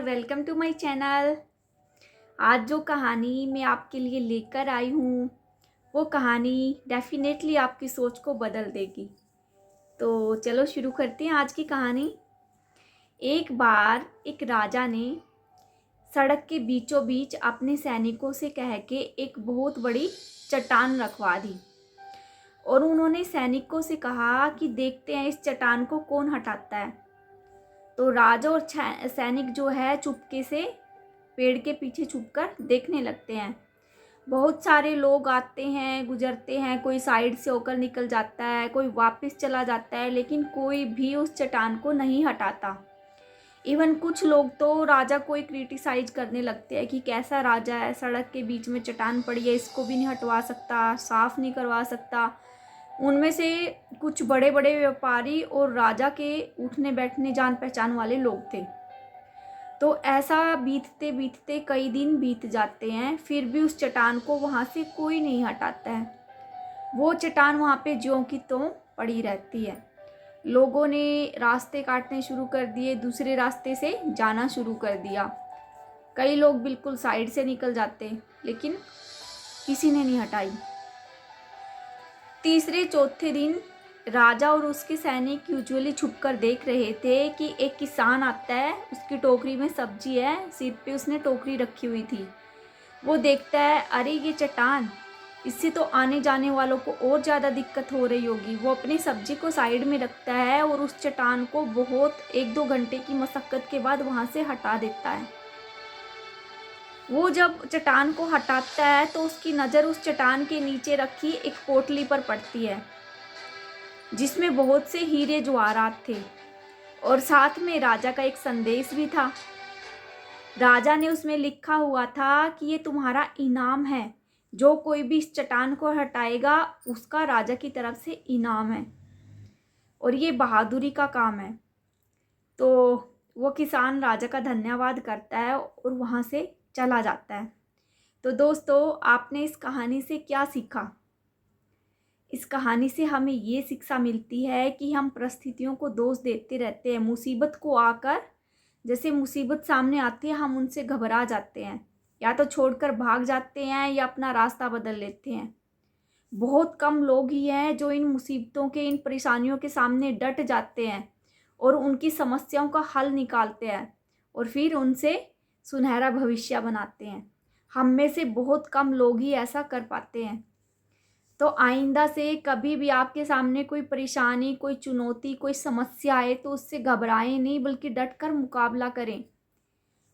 Welcome to my channel. आज जो कहानी मैं आपके लिए लेकर आई हूँ वो कहानी डेफिनेटली आपकी सोच को बदल देगी। तो चलो शुरू करते हैं आज की कहानी। एक बार एक राजा ने सड़क के बीचों बीच अपने सैनिकों से कह के एक बहुत बड़ी चट्टान रखवा दी और उन्होंने सैनिकों से कहा कि देखते हैं इस चट्टान को कौन हटाता है। तो राजा और सैनिक जो है चुपके से पेड़ के पीछे छुपकर देखने लगते हैं। बहुत सारे लोग आते हैं गुजरते हैं, कोई साइड से होकर निकल जाता है, कोई वापस चला जाता है, लेकिन कोई भी उस चट्टान को नहीं हटाता। इवन कुछ लोग तो राजा को ही क्रिटिसाइज करने लगते हैं कि कैसा राजा है, सड़क के बीच में चट्टान पड़ी है, इसको भी नहीं हटवा सकता, साफ नहीं करवा सकता। उनमें से कुछ बड़े बड़े व्यापारी और राजा के उठने बैठने जान पहचान वाले लोग थे। तो ऐसा बीतते बीतते कई दिन बीत जाते हैं, फिर भी उस चट्टान को वहाँ से कोई नहीं हटाता है। वो चट्टान वहाँ पे ज्यों की त्यों पड़ी रहती है। लोगों ने रास्ते काटने शुरू कर दिए, दूसरे रास्ते से जाना शुरू कर दिया। कई लोग बिल्कुल साइड से निकल जाते, लेकिन किसी ने नहीं हटाई। तीसरे चौथे दिन राजा और उसके सैनिक यूजुअली छुपकर देख रहे थे कि एक किसान आता है, उसकी टोकरी में सब्जी है, सिर पे उसने टोकरी रखी हुई थी। वो देखता है, अरे ये चट्टान, इससे तो आने जाने वालों को और ज़्यादा दिक्कत हो रही होगी। वो अपनी सब्जी को साइड में रखता है और उस चट्टान को बहुत 1-2 घंटे की मशक्क़त के बाद वहाँ से हटा देता है। वो जब चट्टान को हटाता है तो उसकी नज़र उस चट्टान के नीचे रखी एक पोटली पर पड़ती है जिसमें बहुत से हीरे जवाहरात थे और साथ में राजा का एक संदेश भी था। राजा ने उसमें लिखा हुआ था कि ये तुम्हारा इनाम है, जो कोई भी इस चट्टान को हटाएगा उसका राजा की तरफ से इनाम है और ये बहादुरी का काम है। तो वो किसान राजा का धन्यवाद करता है और वहाँ से चला जाता है। तो दोस्तों, आपने इस कहानी से क्या सीखा? इस कहानी से हमें ये शिक्षा मिलती है कि हम परिस्थितियों को दोष देते रहते हैं। मुसीबत को आकर जैसे मुसीबत सामने आती है हम उनसे घबरा जाते हैं, या तो छोड़कर भाग जाते हैं या अपना रास्ता बदल लेते हैं। बहुत कम लोग ही हैं जो इन मुसीबतों के, इन परेशानियों के सामने डट जाते हैं और उनकी समस्याओं का हल निकालते हैं और फिर उनसे सुनहरा भविष्य बनाते हैं। हम में से बहुत कम लोग ही ऐसा कर पाते हैं। तो आइंदा से कभी भी आपके सामने कोई परेशानी, कोई चुनौती, कोई समस्या आए तो उससे घबराएं नहीं, बल्कि डटकर मुकाबला करें।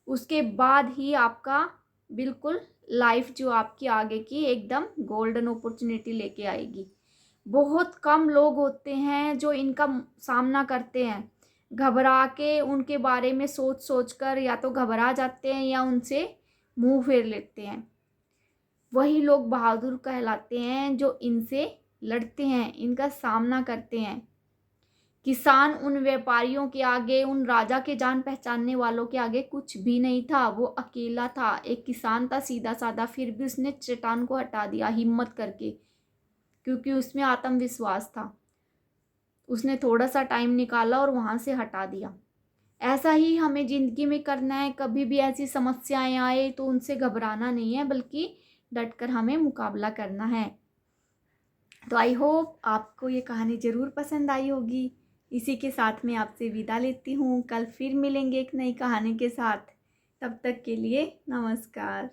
उसके बाद ही आपका बिल्कुल लाइफ जो आपकी आगे की एकदम गोल्डन अपॉर्चुनिटी लेके आएगी। बहुत कम लोग होते हैं जो इनका सामना करते हैं। घबरा के उनके बारे में सोच सोच कर या तो घबरा जाते हैं या उनसे मुंह फेर लेते हैं। वही लोग बहादुर कहलाते हैं जो इनसे लड़ते हैं, इनका सामना करते हैं। किसान उन व्यापारियों के आगे, उन राजा के जान पहचानने वालों के आगे कुछ भी नहीं था। वो अकेला था, एक किसान था सीधा साधा, फिर भी उसने चट्टान को हटा दिया हिम्मत करके, क्योंकि उसमें आत्मविश्वास था। उसने थोड़ा सा टाइम निकाला और वहाँ से हटा दिया। ऐसा ही हमें ज़िंदगी में करना है। कभी भी ऐसी समस्याएं आए तो उनसे घबराना नहीं है, बल्कि डटकर हमें मुकाबला करना है। तो आई होप आपको ये कहानी ज़रूर पसंद आई होगी। इसी के साथ मैं आपसे विदा लेती हूँ। कल फिर मिलेंगे एक नई कहानी के साथ। तब तक के लिए नमस्कार।